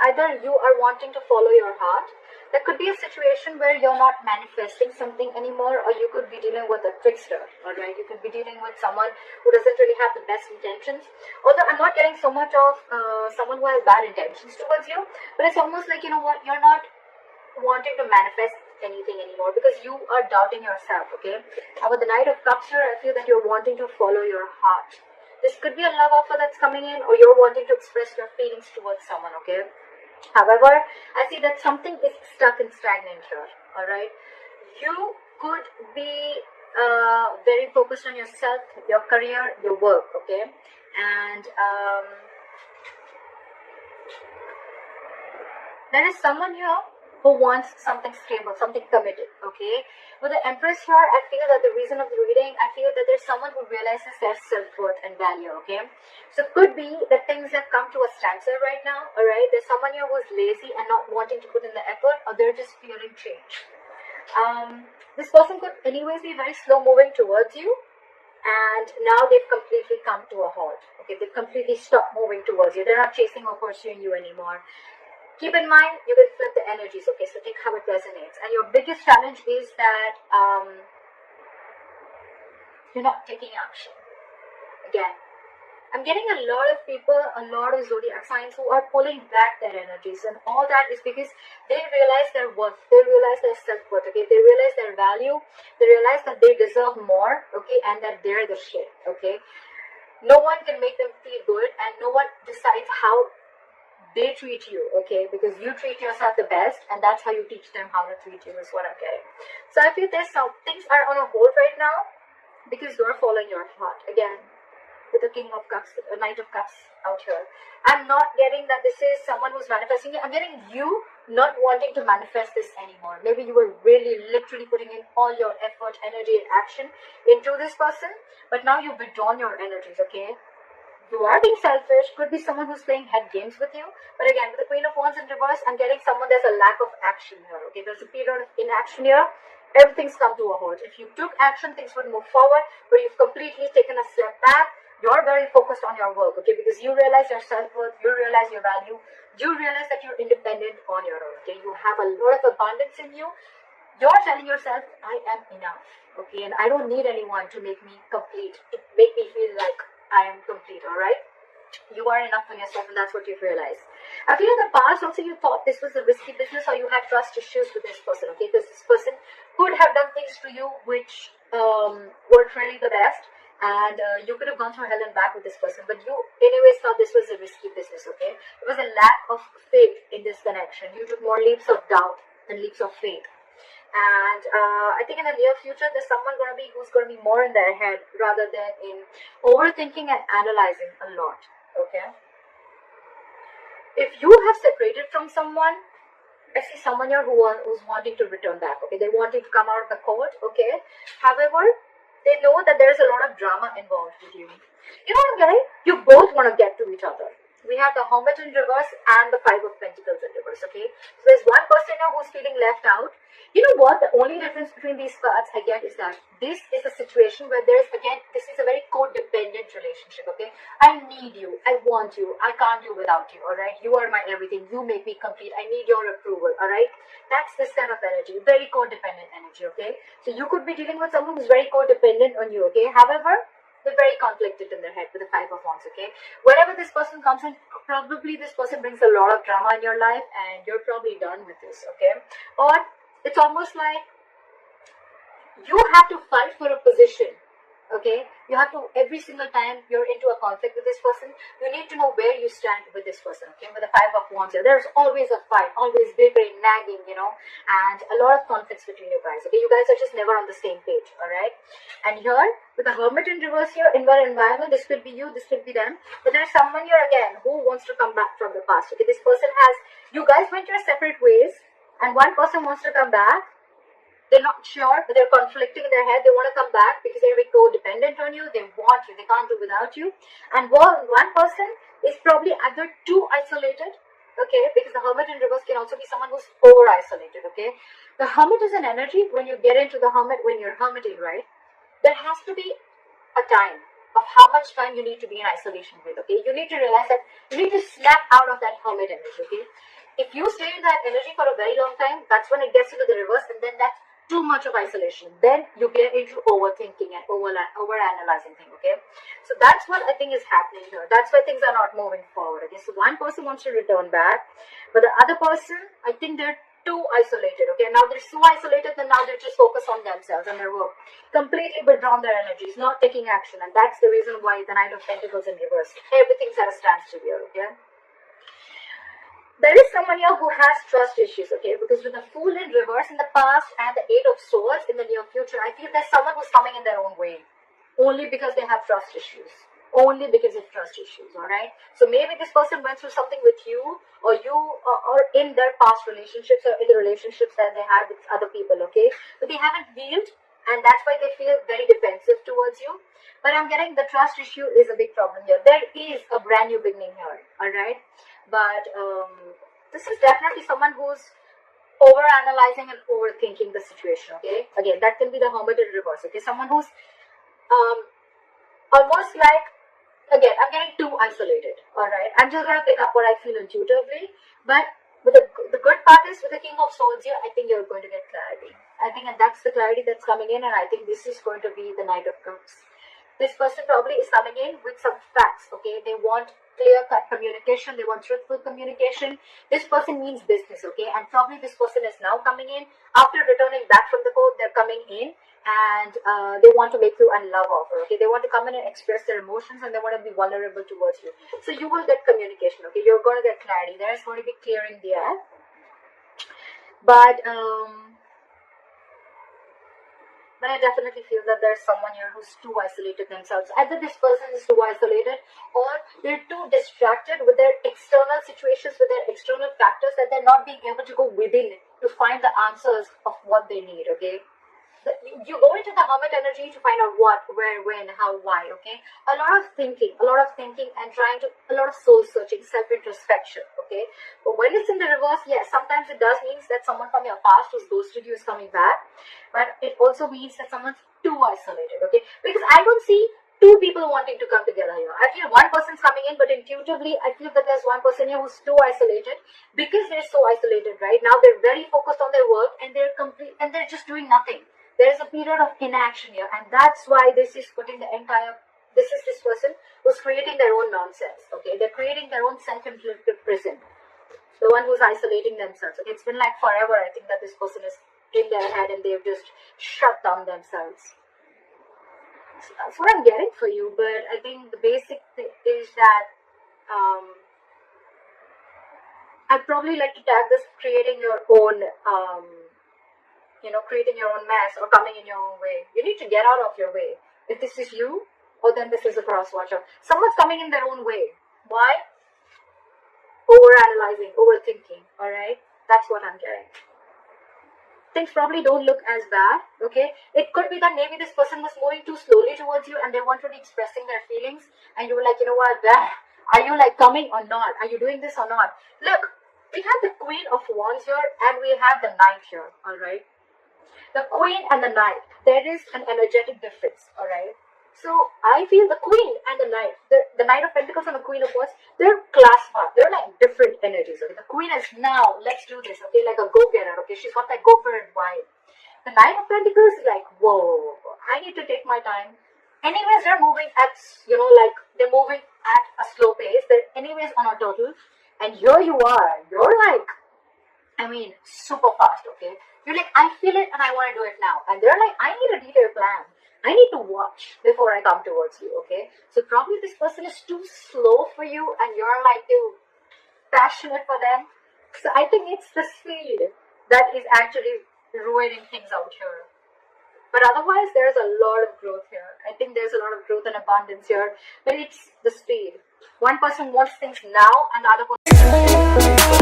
either you are wanting to follow your heart. There could be a situation where you're not manifesting something anymore, or you could be dealing with a trickster, alright? You could be dealing with someone who doesn't really have the best intentions. Although I'm not getting so much of someone who has bad intentions towards you, but it's almost like, you know what, you're not wanting to manifest anything anymore because you are doubting yourself, okay? And with the Knight of Cups here, I feel that you're wanting to follow your heart. This could be a love offer that's coming in, or you're wanting to express your feelings towards someone, okay? However, I see that something is stuck and stagnant here, alright? You could be very focused on yourself, your career, your work, okay? And there is someone here who wants something stable, something committed, okay? With the Empress here, I feel that the reason of the reading, I feel that there's someone who realizes their self-worth and value, okay? So it could be that things have come to a standstill right now, alright? There's someone here who's lazy and not wanting to put in the effort, or they're just fearing change. This person could anyways be very slow moving towards you, and now they've completely come to a halt, okay? They've completely stopped moving towards you. They're not chasing or pursuing you anymore. Keep in mind, you can flip the energies, okay? So take how it resonates. And your biggest challenge is that you're not taking action. Again, I'm getting a lot of people, a lot of zodiac signs who are pulling back their energies. And all that is because they realize their worth. They realize their self-worth, okay? They realize their value. They realize that they deserve more, okay? And that they're the shit, okay? No one can make them feel good, and no one decides how they treat you, okay? Because you treat yourself the best, and that's how you teach them how to treat you, is what I'm getting. So I feel there's some things are on a hold right now because you're following your heart. Again, with the King of Cups, the Knight of Cups out here. I'm not getting that this is someone who's manifesting it. I'm getting you not wanting to manifest this anymore. Maybe you were really literally putting in all your effort, energy, and action into this person, but now you've withdrawn your energies, okay? You are being selfish, could be someone who's playing head games with you. But again, with the Queen of Wands in reverse, I'm getting someone, there's a lack of action here, okay? There's a period of inaction here. Everything's come to a halt. If you took action, things would move forward, but you've completely taken a step back. You're very focused on your work, okay? Because you realize your self-worth, you realize your value, you realize that you're independent on your own, okay? You have a lot of abundance in you. You're telling yourself, I am enough, okay? And I don't need anyone to make me complete, to make me feel like I am complete, alright? You are enough for yourself, and that's what you've realized. I feel in the past also you thought this was a risky business, or you had trust issues with this person, okay? Because this person could have done things to you which weren't really the best, and you could have gone through hell and back with this person, but you anyways thought this was a risky business, okay? It was a lack of faith in this connection. You took more leaps of doubt than leaps of faith. And I think in the near future, there's someone who's going to be more in their head rather than in overthinking and analyzing a lot, okay? If you have separated from someone, I see someone here who's wanting to return back, okay? They're wanting to come out of the court, okay? However, they know that there's a lot of drama involved with you. You know what I'm getting? You both want to get to each other. We have the Hermit in reverse and the Five of Pentacles in reverse, okay? So there's one person here who's feeling left out. You know what? The only difference between these cards I get is that this is a situation where there's, again, this is a very codependent relationship, okay? I need you. I want you. I can't do without you, alright? You are my everything. You make me complete. I need your approval, alright? That's this kind of energy. Very codependent energy, okay? So you could be dealing with someone who's very codependent on you, okay? However, they're very conflicted in their head with the Five of Wands, okay? Wherever this person comes in, probably this person brings a lot of drama in your life, and you're probably done with this, okay? Or it's almost like you have to fight for a position, okay? You have to, every single time you're into a conflict with this person, you need to know where you stand with this person, okay? With the Five of Wands here, there's always a fight, always bickering, nagging, you know, and a lot of conflicts between you guys, okay? You guys are just never on the same page, alright? And here, with the Hermit in reverse here, in your environment, this could be you, this could be them, but there's someone here again who wants to come back from the past, okay? This person has, you guys went your separate ways, and one person wants to come back. They're not sure, but they're conflicting in their head. They want to come back because they're very codependent on you. They want you. They can't do without you. And one person is probably either too isolated, okay, because the Hermit in reverse can also be someone who's over-isolated, okay. The Hermit is an energy. When you get into the Hermit, when you're hermiting, right, there has to be a time of how much time you need to be in isolation with, okay? You need to realize that you need to snap out of that hermit energy, okay? If you stay in that energy for a very long time, that's when it gets into the reverse, and then that's too much of isolation. Then you get into overthinking and over-analyzing things, okay? So that's what I think is happening here. That's why things are not moving forward, okay? So one person wants to return back, but the other person, I think they're too isolated, okay? Now they're so isolated that now they're just focused on themselves and their work. Completely withdrawn their energies, not taking action, and that's the reason why the Knight of Pentacles in reverse. Everything's at a standstill here, okay? There is someone here who has trust issues, okay? Because with the Fool in reverse in the past and the Eight of Swords in the near future, I feel there's someone who's coming in their own way. Only because they have trust issues. Only because of trust issues, alright? So maybe this person went through something with you, or in their past relationships, or in the relationships that they had with other people, okay? But they haven't healed, and that's why they feel very defensive towards you. But I'm getting the trust issue is a big problem here. There is a brand new beginning here, alright? But this is definitely someone who's over-analyzing and overthinking the situation, okay? Again, that can be the Hermit in reverse, okay? Someone who's almost like, again, I'm getting too isolated, alright? I'm just going to pick up what I feel intuitively, but with the good part is, with the King of Swords here, I think you're going to get clarity. I think, and that's the clarity that's coming in, and I think this is going to be the Knight of Cups. This person probably is coming in with some facts, okay? They want clear-cut communication. They want truthful communication. This person means business, okay? And probably this person is now coming in. After returning back from the court, they're coming in and they want to make you a love offer, okay? They want to come in and express their emotions, and they want to be vulnerable towards you. So you will get communication, okay? You're going to get clarity. There is going to be clearing the air. But I definitely feel that there's someone here who's too isolated themselves. Either this person is too isolated, or they're too distracted with their external situations, with their external factors, that they're not being able to go within to find the answers of what they need, okay? You go into the Hermit energy to find out what, where, when, how, why, okay? A lot of thinking and a lot of soul searching, self-introspection, okay? But when it's in the reverse, yes, sometimes it does mean that someone from your past who's ghosted you is coming back, but it also means that someone's too isolated, okay? Because I don't see two people wanting to come together here. I feel one person's coming in, but intuitively, I feel that there's one person here who's too isolated. Because they're so isolated right now, they're very focused on their work, and they're just doing nothing. There is a period of inaction here, and that's why this is this person who's creating their own nonsense, okay? They're creating their own self-inflicted prison. The one who's isolating themselves, okay? It's been like forever, I think, that this person is in their head and they've just shut down themselves. So that's what I'm getting for you, but I think the basic thing is that I'd probably like to tag this creating your own creating your own mess or coming in your own way. You need to get out of your way. If this is you, or then this is a cross watcher. Someone's coming in their own way. Why? Over-analyzing, overthinking, alright? That's what I'm getting. Things probably don't look as bad, okay? It could be that maybe this person was moving too slowly towards you and they weren't really expressing their feelings, and you were like, you know what, are you like coming or not? Are you doing this or not? Look, we have the Queen of Wands here and we have the Knight here, alright? The Queen and the Knight, there is an energetic difference, alright? So, I feel the Queen and the Knight, the Knight of Pentacles and the Queen of Wands, they're class part. They're like different energies, okay? The Queen is now, let's do this, okay? Like a go-getter, okay? She's got that go-for-it vibe. The Knight of Pentacles is like, whoa, I need to take my time. Anyways, they're moving at, they're moving at a slow pace. They're anyways on a turtle. And here you are. You're like, super fast, okay? You're like, I feel it and I want to do it now. And they're like, I need a detailed plan. I need to watch before I come towards you, okay? So probably this person is too slow for you and you're like too passionate for them. So I think it's the speed that is actually ruining things out here. But otherwise, there's a lot of growth here. I think there's a lot of growth and abundance here. But it's the speed. One person wants things now and the other person